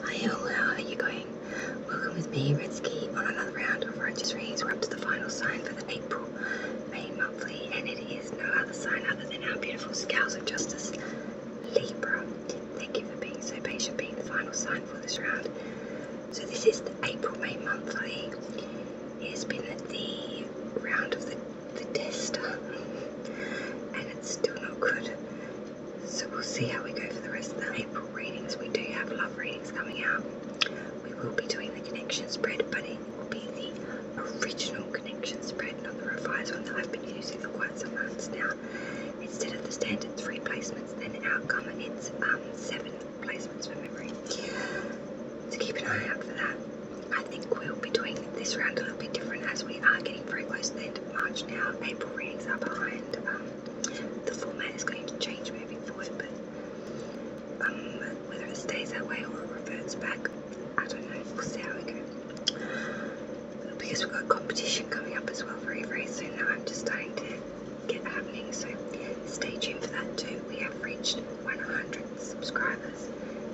Hi all, how are you going? Welcome with me, Redski, on another round of Righteous Reads. We're up to the final sign for the April, May monthly, and it is no other sign other than our beautiful Scales of Justice, Libra. Thank you for being so patient, being the final sign for this round. So this is the April, May monthly. It has been the round of the tester, and it's still not good. So we'll see how we go for the rest of the April readings. We do have love readings coming out. We will be doing the connection spread, but it will be the original connection spread, not the revised one that I've been using for quite some months now. Instead of the standard 3 placements, then outcome, it's 7 placements from memory. So keep an eye out for that. I think we'll be doing this round a little bit different as we are getting very close to the end of March now. April readings are behind. The format is going to change moving forward, but whether it stays that way or it reverts back, I don't know. We'll see how we go. Because we've got competition coming up as well very, very soon that I'm just starting to get happening, so stay tuned for that too. We have reached 100 subscribers.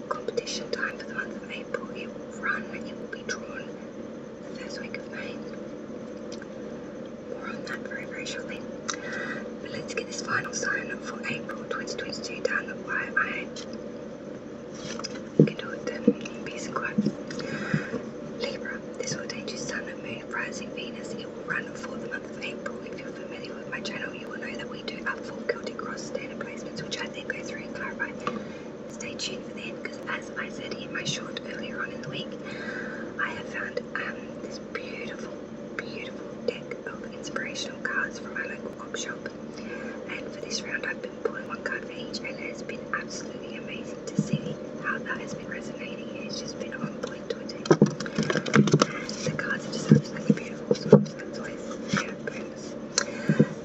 Competition time for the month of April. It will be drawn the first week of May. More on that very, very shortly. But let's get this final sign for April 2022 done. Why I can do it in peace and quiet. Libra, this ordains you Sun, Moon, Rising, Venus. It will run for the month of April. If you're familiar with my channel, you will know that we do our 4 Celtic Cross standard placements, which I then go through and clarify. Stay tuned for that, because as I said in my short earlier on in the week, I have found this beautiful, beautiful deck of inspirational cards from my local op shop. And for this round, I've been pulling 1 card for each, and it has been absolutely amazing to see how that has been resonating. It's just been on point to a T. And the cards are just absolutely beautiful, so that's always bonus.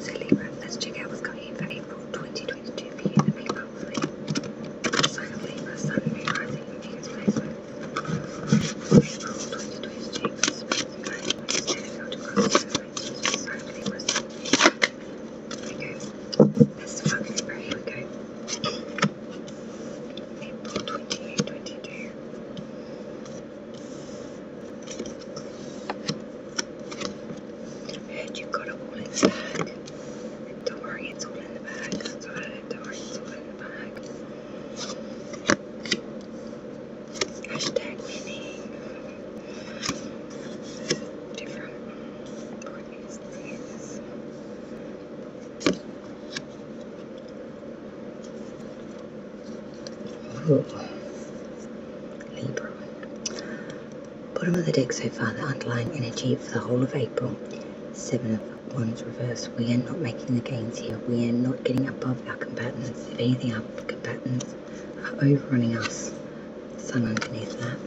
So Libra, let's check out what's coming in for April 2022 for you, the May monthly. Sign of Libra, Sun, Moon, Rising, and Venus placement. April 2022 for Spring, Standard Celtic Cross, Sign of Libra, Sun, Moon. There we go. Let's start Libra, here we go. April 2022. And you've got it all in the bag. Don't worry, it's all in the bag. That's what I heard. Don't worry, it's all in the bag. Hashtag winning. Different bodies. Yes. Ooh. Libra. Bottom of the deck so far, the underlying energy for the whole of April. 7 of Wands reverse. We are not making the gains here. We are not getting above our combatants. If anything, our combatants are overrunning us. Sun underneath that.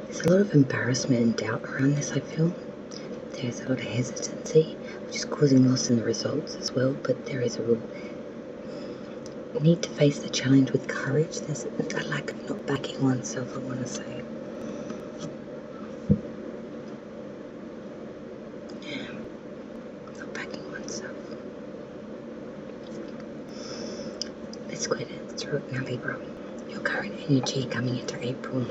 There's a lot of embarrassment and doubt around this, I feel. There's a lot of hesitancy, which is causing loss in the results as well, but there is a real need to face the challenge with courage. There's a lack of not backing oneself, I want to say. Yeah, not backing oneself. Let's go ahead and throw it now, Libra. Your current energy coming into April.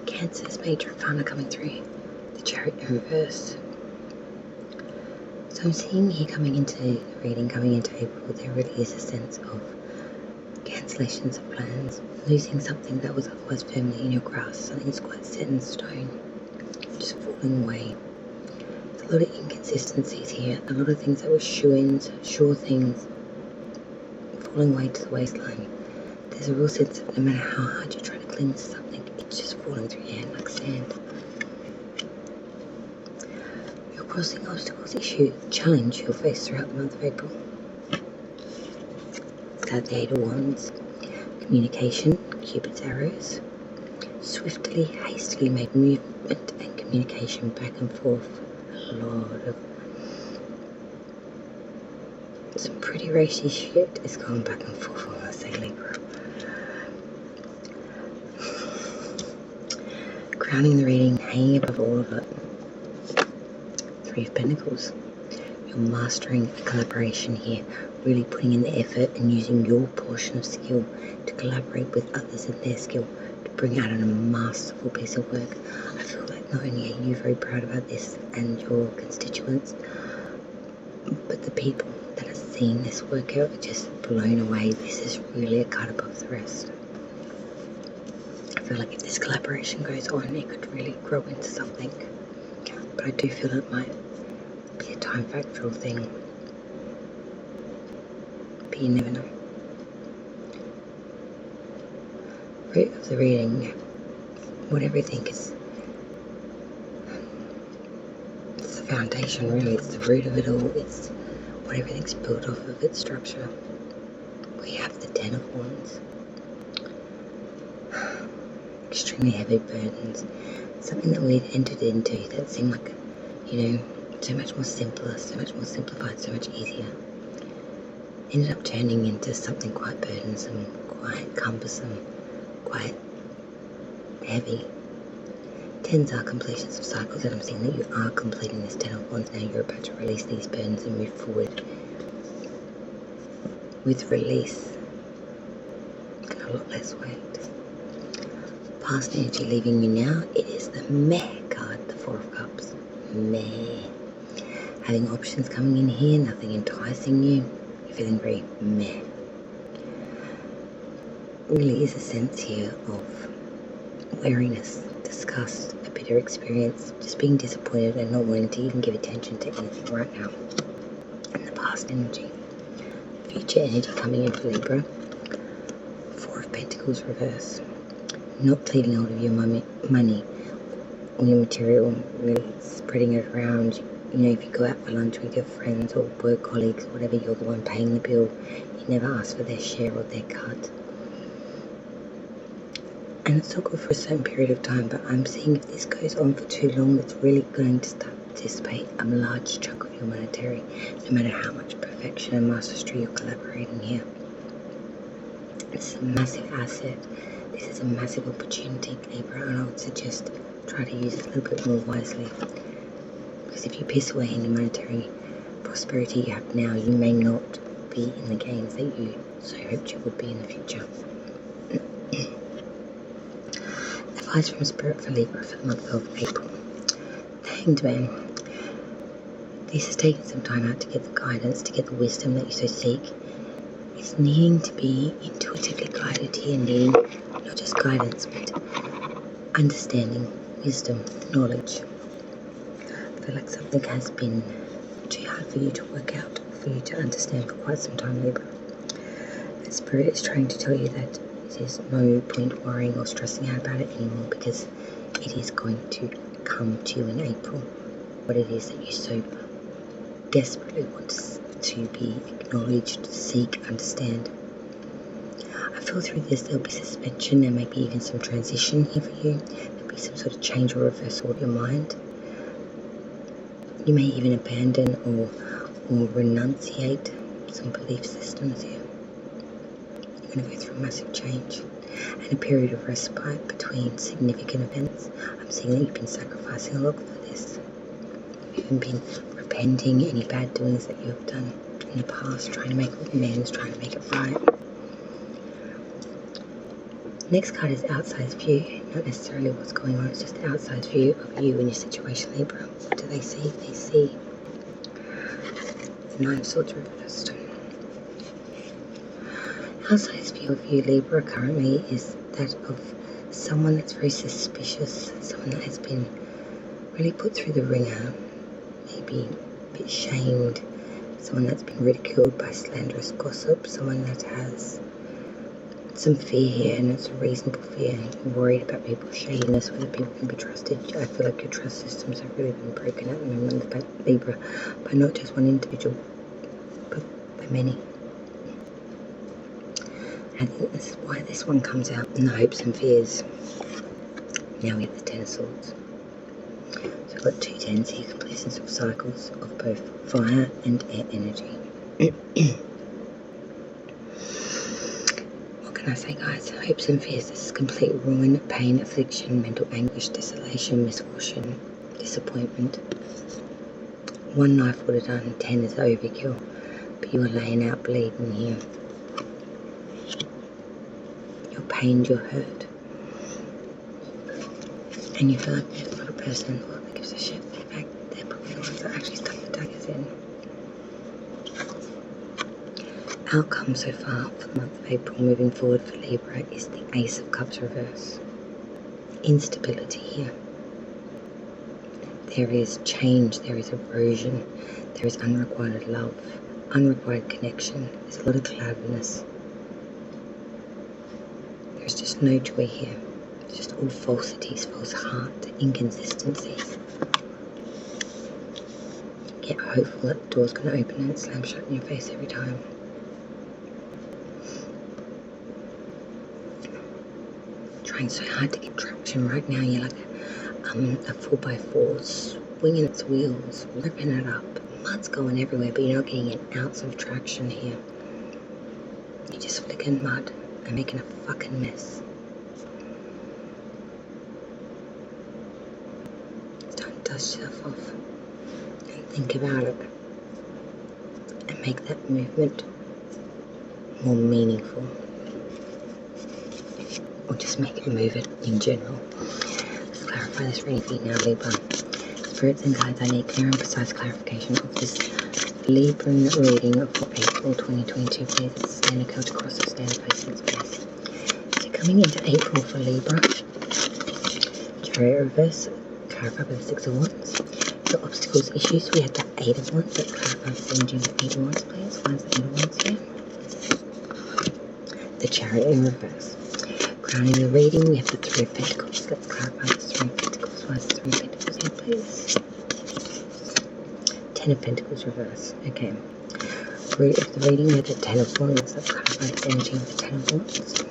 Cancer's major arcana coming through. The Chariot in reverse. So I'm seeing here coming into the reading, coming into April, there really is a sense of cancellations of plans, losing something that was otherwise firmly in your grasp, something that's quite set in stone, just falling away. There's a lot of inconsistencies here, a lot of things that were shoo-ins, sure things, falling away to the waistline. There's a real sense of no matter how hard you're trying to cling to something, it's just falling through your hand like sand. Crossing obstacles, issue, challenge you'll face throughout the month of April. Got the 8 of Wands. Communication, Cupid's arrows. Swiftly, hastily made movement and communication back and forth. A lot of some pretty racy shit is going back and forth on the same Libra. Crowning the reading, hanging above all of it. 3 of Pentacles. Your mastering a collaboration here, really putting in the effort and using your portion of skill to collaborate with others in their skill to bring out a masterful piece of work. I feel like not only are you very proud about this and your constituents, but the people that are seeing this work out are just blown away. This is really a cut above the rest. I feel like if this collaboration goes on, it could really grow into something. But I do feel it might be a time factual thing. But you never know. Root of the reading, what everything is, it's the foundation really, it's the root of it all, it's what everything's built off of, its structure. We have the 10 of Wands. Extremely heavy burdens, something that we'd entered into that seemed like, so much more simpler, so much more simplified, so much easier, ended up turning into something quite burdensome, quite cumbersome, quite heavy. 10s are completions of cycles, and I'm seeing that you are completing this 10 of Wands now. You're about to release these burdens and move forward with release and a lot less weight. Past energy leaving you now, it is the meh card, the 4 of Cups. Meh. Having options coming in here, nothing enticing you, you're feeling very meh. Really is a sense here of weariness, disgust, a bitter experience, just being disappointed and not wanting to even give attention to anything right now. And the past energy. Future energy coming in for Libra. 4 of Pentacles reverse. Not pleading hold of your money or your material, really spreading it around. If you go out for lunch with your friends or work colleagues or whatever, you're the one paying the bill. You never ask for their share or their cut. And it's not good for a certain period of time, but I'm seeing if this goes on for too long, it's really going to start to dissipate a large chunk of your monetary, no matter how much perfection and mastery you're collaborating here. It's a massive asset. This is a massive opportunity, Libra, and I would suggest try to use it a little bit more wisely. Because if you piss away any monetary prosperity you have now, you may not be in the gains that you so hoped you would be in the future. Advice from Spirit for Libra for the month of April. The Hanged Man. This has taken some time out to get the guidance, to get the wisdom that you so seek. It's needing to be intuitively guided here, needing not just guidance, but understanding, wisdom, knowledge. I feel like something has been too hard for you to work out, for you to understand for quite some time, Libra. The Spirit is trying to tell you that there's no point worrying or stressing out about it anymore, because it is going to come to you in April. What it is that you so desperately want to be acknowledged, seek, understand. I feel through this there'll be suspension, there may be even some transition here for you. There'll be some sort of change or reversal of your mind. You may even abandon or renunciate some belief systems here. You're going to go through a massive change and a period of respite between significant events. I'm seeing that you've been sacrificing a lot for this. You've even been repenting any bad doings that you have done in the past, trying to make amends, trying to make it right. Next card is outside view, not necessarily what's going on, it's just the outside view of you and your situation, Libra. What do they see? They see the 9 of Swords reversed. Outside view of you, Libra, currently is that of someone that's very suspicious, someone that has been really put through the ringer, maybe a bit shamed, someone that's been ridiculed by slanderous gossip, someone that has some fear here, and it's a reasonable fear. You're worried about people's shadiness, whether people can be trusted. I feel like your trust systems have really been broken at the moment, Libra, by not just one individual, but by many. I think this is why this one comes out in the hopes and fears. Now we have the 10 of Swords. So we've got 2 10s here, completions of cycles of both fire and air energy. What can I say, guys? Hopes and fears. This is complete ruin, pain, affliction, mental anguish, desolation, misfortune, disappointment. 1 knife would have done, 10 is overkill. But you are laying out bleeding here. You're pained, you're hurt. And you feel like there's not a person who gives a shit. They're probably the ones that actually stuck the daggers in. Outcome so far for the month of April moving forward for Libra is the Ace of Cups reverse. Instability here. There is change, there is erosion, there is unrequited love, unrequited connection. There's a lot of cloudiness. There's just no joy here. It's just all falsities, false heart, inconsistencies. Get hopeful that the door's going to open and it slams shut in your face every time. Trying so hard to get traction right now. You're like a 4x4 swinging its wheels, ripping it up. Mud's going everywhere, but you're not getting an ounce of traction here. You're just flicking mud and making a fucking mess. Don't dust yourself off and think about it and make that movement more meaningful, or just make it move it in general. Let's clarify this reading for you now, Libra. Spirits and guides, I need clear and precise clarification of this Libra reading for April 2022, please. It's standard code across the standard place and space. So coming into April for Libra, Chariot reverse, clarify with the 6 of Wands. Your obstacles, issues, we had the 8 of Wands. Let's clarify the energy of the 8 of Wands, please. Why is the 8 of Wands here? The Chariot in reverse. Crowning the reading, we have the 3 of Pentacles. Let's clarify the 3 of Pentacles. Why is the 3 of Pentacles here, please? 10 of Pentacles reverse. Okay. Root of the reading, we have the 10 of Wands. Let's clarify the energy of the 10 of Wands.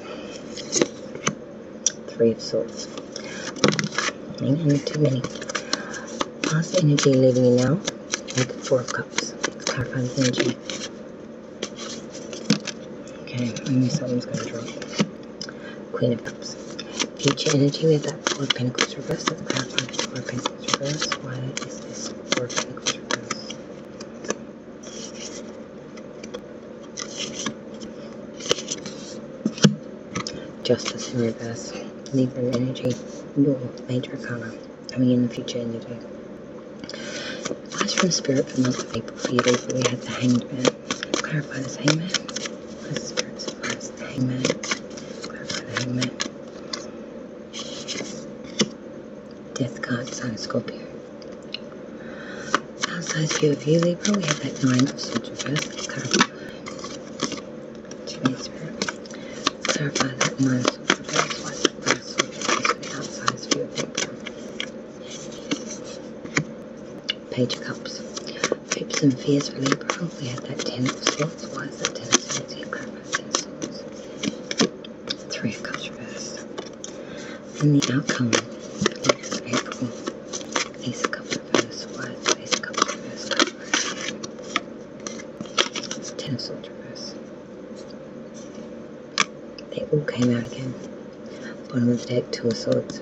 3 of Swords. And too many. Past energy leaving you now with the 4 of Cups. Let's clarify the energy. Okay, I knew something's going to drop. Queen of Cups. Future energy with that 4 of Pentacles reverse. Let's clarify this 4 of Pentacles reverse. Why is this 4 of Pentacles reverse? Justice in reverse. Libra energy. Your major arcana. Coming in the future energy. Advice from Spirit for the month of April for you, Libra. We had the Hanged Man. Clarify this Hangman. What is Spirit's advice? The Hangman. Clarify the Hangman. Death card, sign of Scorpio. Outside view of you, Libra, we have that 9 of Swords reverse. Let's clarify. Spirit. Let's clarify that 9 of Swords reverse. Why is that 9 of Swords reverse for the outside view of Libra? Page of Cups. Hopes and fears for Libra. We have that 10 of Swords. Why is that 10 of Swords here? Clarify 10 of Swords. 3 of Cups reverse. And the outcome. April. Ace of Cups reverse. Why is the Ace of Cups reverse? 10 of Swords reverse. They all came out again. Bottom of the deck, 2 of Swords.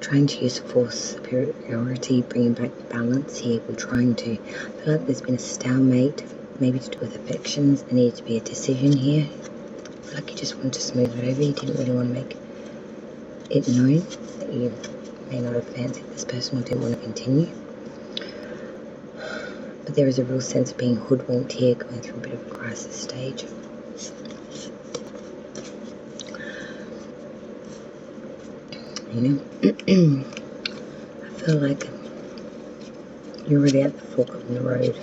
Trying to use force, superiority, bringing back balance here. We're trying to feel like there's been a stalemate, maybe to do with affections. There needed to be a decision here. I feel like you just wanted to smooth it over. You didn't really want to make it known that you may not have fancied this person or didn't want to continue. But there is a real sense of being hoodwinked here, going through a bit of a crisis stage. You know, I feel like you're really at the fork of the road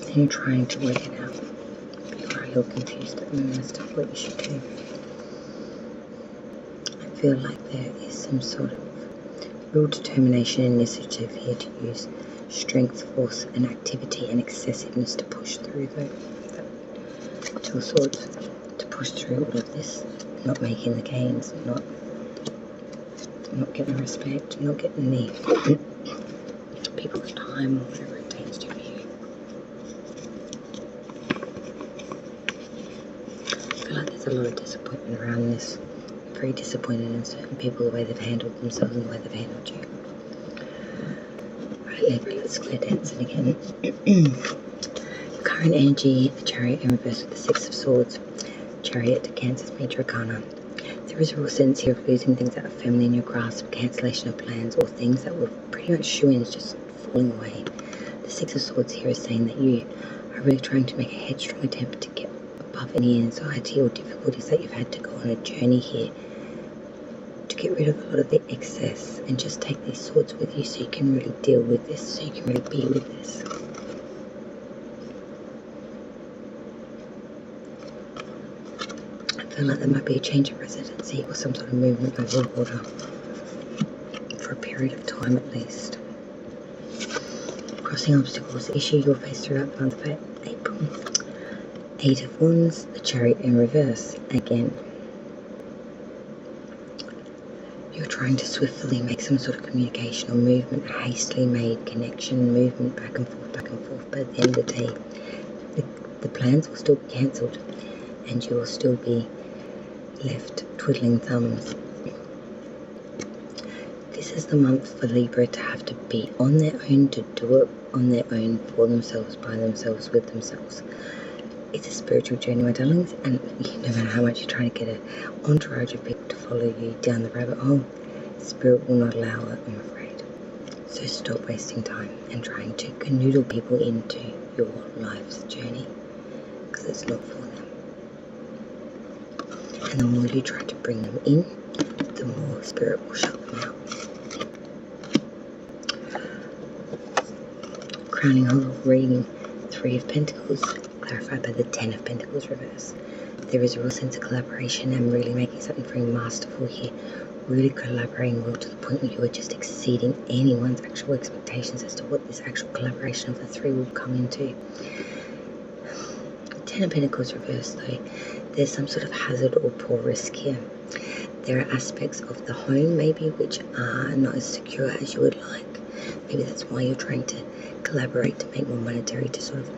and you're trying to work it out. You're a little confused at the moment as to what you should do. I feel like there is some sort of real determination and initiative here to use strength, force and activity and excessiveness to push through that 2 of Swords, to push through all of this, not making the gains, not getting the respect, not getting the people's time or whatever it takes to be here. I feel like there's a lot of disappointment around this. I'm very disappointed in certain people, the way they've handled themselves and the way they've handled you. Right, Libra, let's clear dancing again. Current energy, the Chariot in reverse with the Six of Swords. Chariot, Cancer's major arcana. There is a real sense here of losing things that are firmly in your grasp, cancellation of plans, or things that were pretty much shoo-ins just falling away. The Six of Swords here is saying that you are really trying to make a headstrong attempt to get above any anxiety or difficulties that you've had to go on a journey here, to get rid of a lot of the excess and just take these swords with you so you can really deal with this, so you can really be with this. I feel like there might be a change of residency or some sort of movement over water for a period of time at least. Crossing obstacles, the issue you'll face throughout the month of April. 8 of Wands, the Chariot in reverse again. You're trying to swiftly make some sort of communication or movement, a hastily made connection, movement back and forth, but at the end of the day, the plans will still be cancelled and you will still be left twiddling thumbs. This is the month for Libra to have to be on their own, to do it on their own, for themselves, by themselves, with themselves. It's a spiritual journey, my darlings, and no matter how much you're trying to get an entourage of people to follow you down the rabbit hole, Spirit will not allow it, I'm afraid. So stop wasting time and trying to canoodle people into your life's journey, because it's not for them. And the more you try to bring them in, the more Spirit will shut them out. Crowning hole reading, 3 of Pentacles, clarified by the 10 of Pentacles reverse. There is a real sense of collaboration and really making something very masterful here. Really collaborating well to the point where you are just exceeding anyone's actual expectations as to what this actual collaboration of the 3 will come into. 10 of Pentacles reverse though, there's some sort of hazard or poor risk here. There are aspects of the home maybe which are not as secure as you would like. Maybe that's why you're trying to collaborate to make more monetary, to sort of,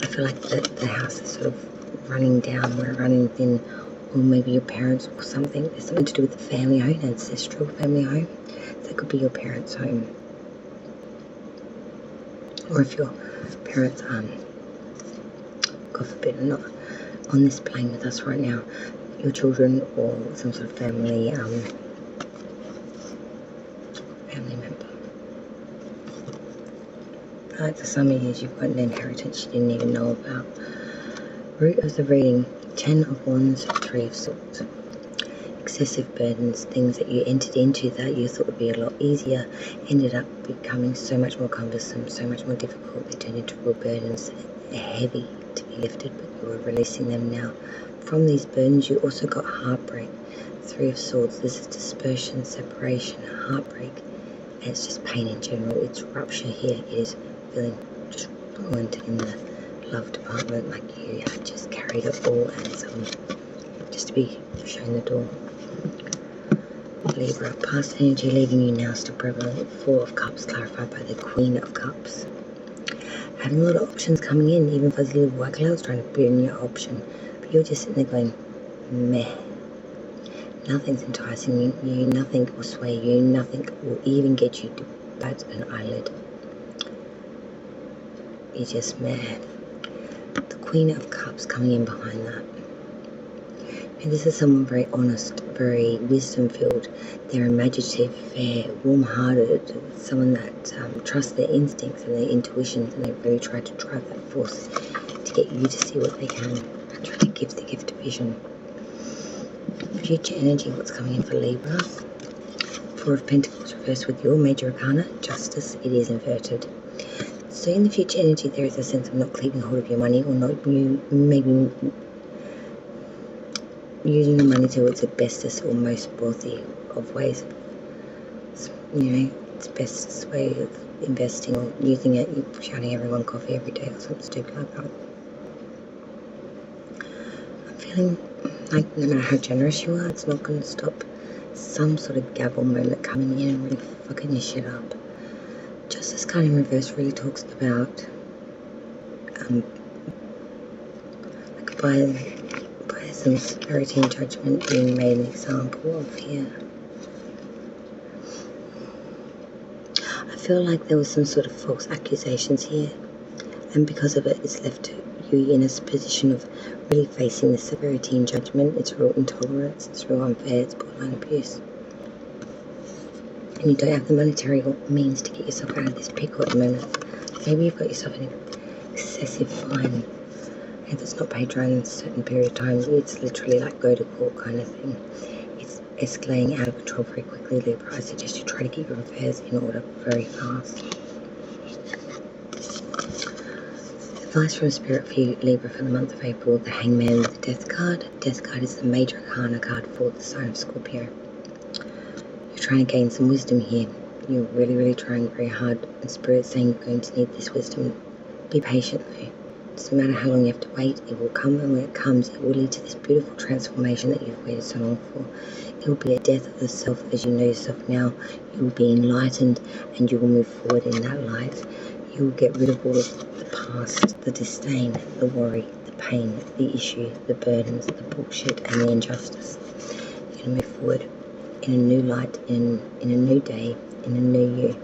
I feel like the house is sort of running down or running thin, or maybe your parents or something. There's something to do with the family home, ancestral family home. So it could be your parents' home. Or if your parents, God forbid, are not on this plane with us right now, your children or some sort of family member. Like for some of you, you've got an inheritance you didn't even know about. Root of the reading, 10 of Wands, 3 of Swords. Excessive burdens, things that you entered into that you thought would be a lot easier, ended up becoming so much more cumbersome, so much more difficult. They turned into real burdens, heavy to be lifted, but you are releasing them now. From these burdens, you also got heartbreak. 3 of Swords, this is dispersion, separation, heartbreak, and it's just pain in general. It's rupture here. It is feeling just ruined in the love department, like you had just carried it all and some just to be shown the door. Libra, past energy leaving you now still prevalent. 4 of Cups, clarified by the Queen of Cups. Having a lot of options coming in, even fuzzy little white clouds trying to burn your option, but you're just sitting there going, meh. Nothing's enticing you, nothing will sway you, nothing will even get you to bat an eyelid. You're just mad. The Queen of Cups coming in behind that. And this is someone very honest, very wisdom-filled. They're imaginative, fair, warm-hearted, someone that trusts their instincts and their intuitions, and they really try to drive that force to get you to see what they can and try to give the gift of vision. Future energy, what's coming in for Libra? 4 of Pentacles reversed with your major arcana, Justice, it is inverted. So in the future energy, there is a sense of not keeping hold of your money, or not maybe using the money to its bestest or most wealthy of ways. You know, its bestest way of investing, or using it, you're shouting everyone coffee every day or something stupid like that. I'm feeling like no matter how generous you are, it's not going to stop some sort of gavel moment coming in and really fucking your shit up. Justice card in reverse really talks about like by some severity and judgment being made an example of here. I feel like there was some sort of false accusations here, and because of it, it's left you in a position of really facing the severity and judgment. It's real intolerance, it's real unfair, it's borderline abuse. And you don't have the monetary means to get yourself out of this pickle at the moment. Maybe you've got yourself an excessive fine. If it's not paid during a certain period of time, it's literally like go to court kind of thing. It's escalating out of control very quickly, Libra. I suggest you try to keep your affairs in order very fast. Advice from Spirit for you, Libra, for the month of April, the Hangman with the Death card. Death card is the major arcana card for the sign of Scorpio. You're trying to gain some wisdom here. You're really, really trying very hard. And Spirit's saying you're going to need this wisdom. Be patient though. It doesn't matter how long you have to wait, it will come, and when it comes, it will lead to this beautiful transformation that you've waited so long for. It will be a death of the self as you know yourself now. You will be enlightened, and you will move forward in that light. You will get rid of all of the past, the disdain, the worry, the pain, the issue, the burdens, the bullshit, and the injustice. You're going to move forward in a new light, in a new day, in a new you.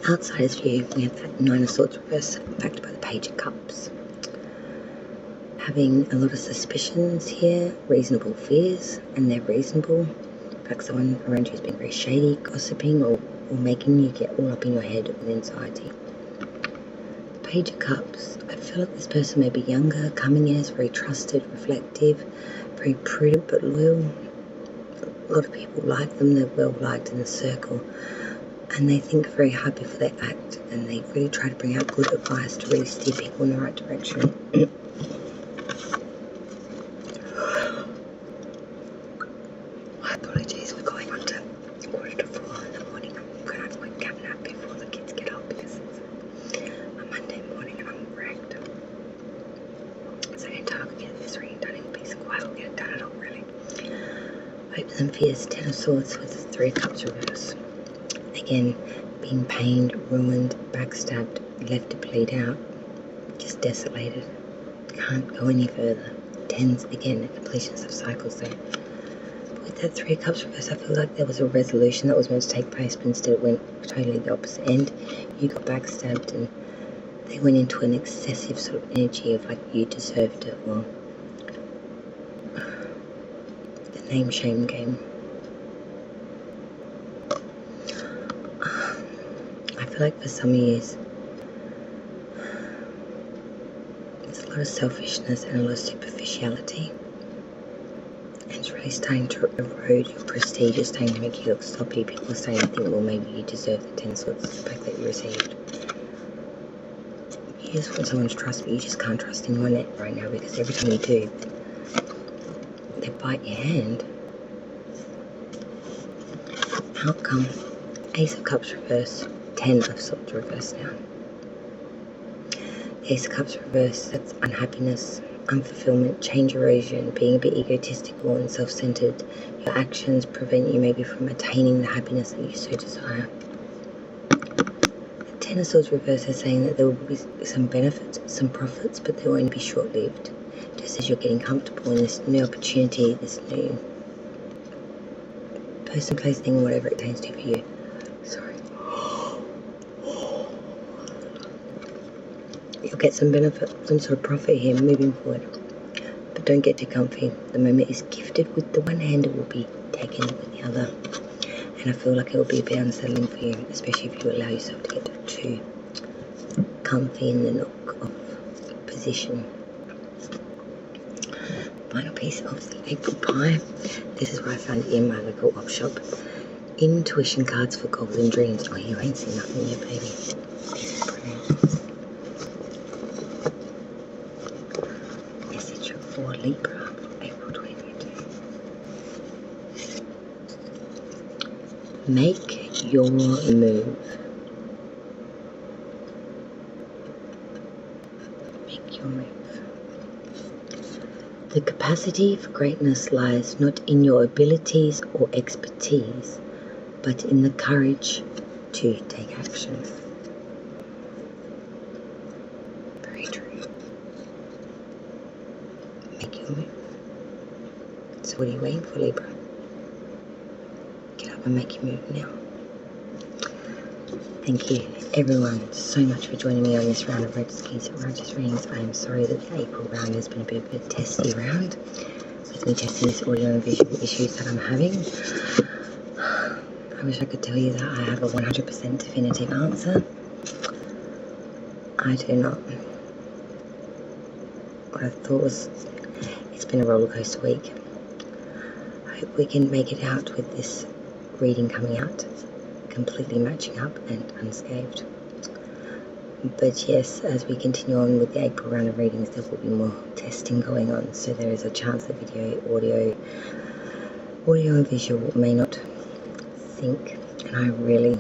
Outsider's view, we have that Nine of Swords reverse, backed by the Page of Cups. Having a lot of suspicions here, reasonable fears, and they're reasonable. Like someone around you has been very shady, gossiping, or making you get all up in your head with anxiety. The Page of Cups, I feel like this person may be younger, coming in as very trusted, reflective, very prudent but loyal. A lot of people like them, they're well liked in the circle. And they think very hard before they act, and they really try to bring out good advice to really steer people in the right direction. My apologies, we're going on to 3:45 in the morning. I'm going to have a quick cat nap before the kids get up because it's a Monday morning and I'm wrecked. So anytime I can get this reading done in peace and quiet, I'll get it done at all, really. Hopes and fears, Ten of Swords with the Three of Cups reverse. Again, being pained, ruined, backstabbed, left to bleed out, just desolated, can't go any further. Tens, again, completions of cycles there. But with that Three of Cups reverse, I feel like there was a resolution that was meant to take place, but instead it went totally the opposite end. You got backstabbed and they went into an excessive sort of energy of like you deserved it, or the name shame game. Like for some years, there's a lot of selfishness and a lot of superficiality, and it's really starting to erode your prestige. It's starting to make you look sloppy. People are starting to think, well, maybe you deserve the 10 swords back that you received. You just want someone to trust, but you just can't trust anyone right now, because every time you do, they bite your hand. Outcome, Ace of Cups reverse, 10 of Swords reverse now. Ace of Cups reverse, that's unhappiness, unfulfillment, change erosion, being a bit egotistical and self-centered. Your actions prevent you maybe from attaining the happiness that you so desire. The 10 of Swords reverse is saying that there will be some benefits, some profits, but they will only be short-lived. Just as you're getting comfortable in this new opportunity, this new person, place, thing, whatever it tains to for you. Sorry. You'll get some benefit, some sort of profit here moving forward. But don't get too comfy. The moment is gifted with the one hand, it will be taken with the other. And I feel like it will be a bit unsettling for you, especially if you allow yourself to get too comfy in the knock-off position. Final piece of the April pie. This is what I found in my local op shop. Intuition cards for golden dreams. Oh, you ain't seen nothing yet, baby. This is brilliant. Message for Libra, April 2022. Make your move. Make your move. The capacity for greatness lies not in your abilities or expertise, but in the courage to take action. Very true. Make your move. So what are you waiting for, Libra? Get up. I'm gonna make you move now. Thank you everyone so much for joining me on this round of Righteous readings. I am sorry that the April round has been a bit of a testy round with me testing this audio and visual issues that I'm having. I wish I could tell you that I have a 100% definitive answer. I do not. What I thought was, it's been a roller coaster week. I hope we can make it out with this reading coming out completely matching up and unscathed. But yes, as we continue on with the April round of readings, there will be more testing going on, so there is a chance that audio and visual may not sync, and I really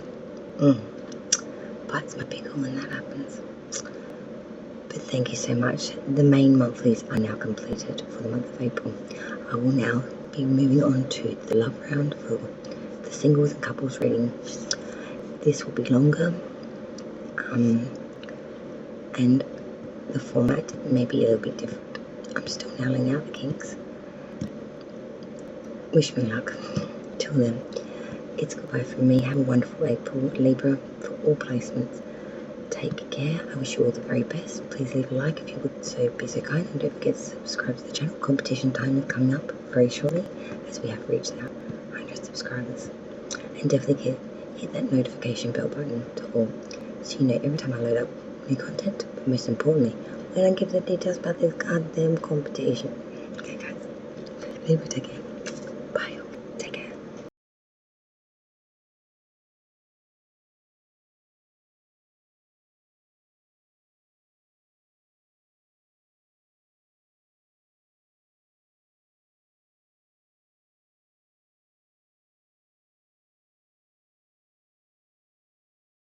bites my pickle when that happens. But thank you so much. The main monthlies are now completed for the month of April. I will now be moving on to the love round for the singles and couples reading. This will be longer, and the format may be a little bit different. I'm still nailing out the kinks. Wish me luck. Till then, it's goodbye from me. Have a wonderful April, Libra, for all placements. Take care. I wish you all the very best. Please leave a like if you would be so kind, and don't forget to subscribe to the channel. Competition time is coming up very shortly, as we have reached our 100 subscribers. And definitely hit that notification bell button to all, so you know every time I load up new content. But most importantly, when I give the details about this goddamn competition. Okay guys, Libra, take care.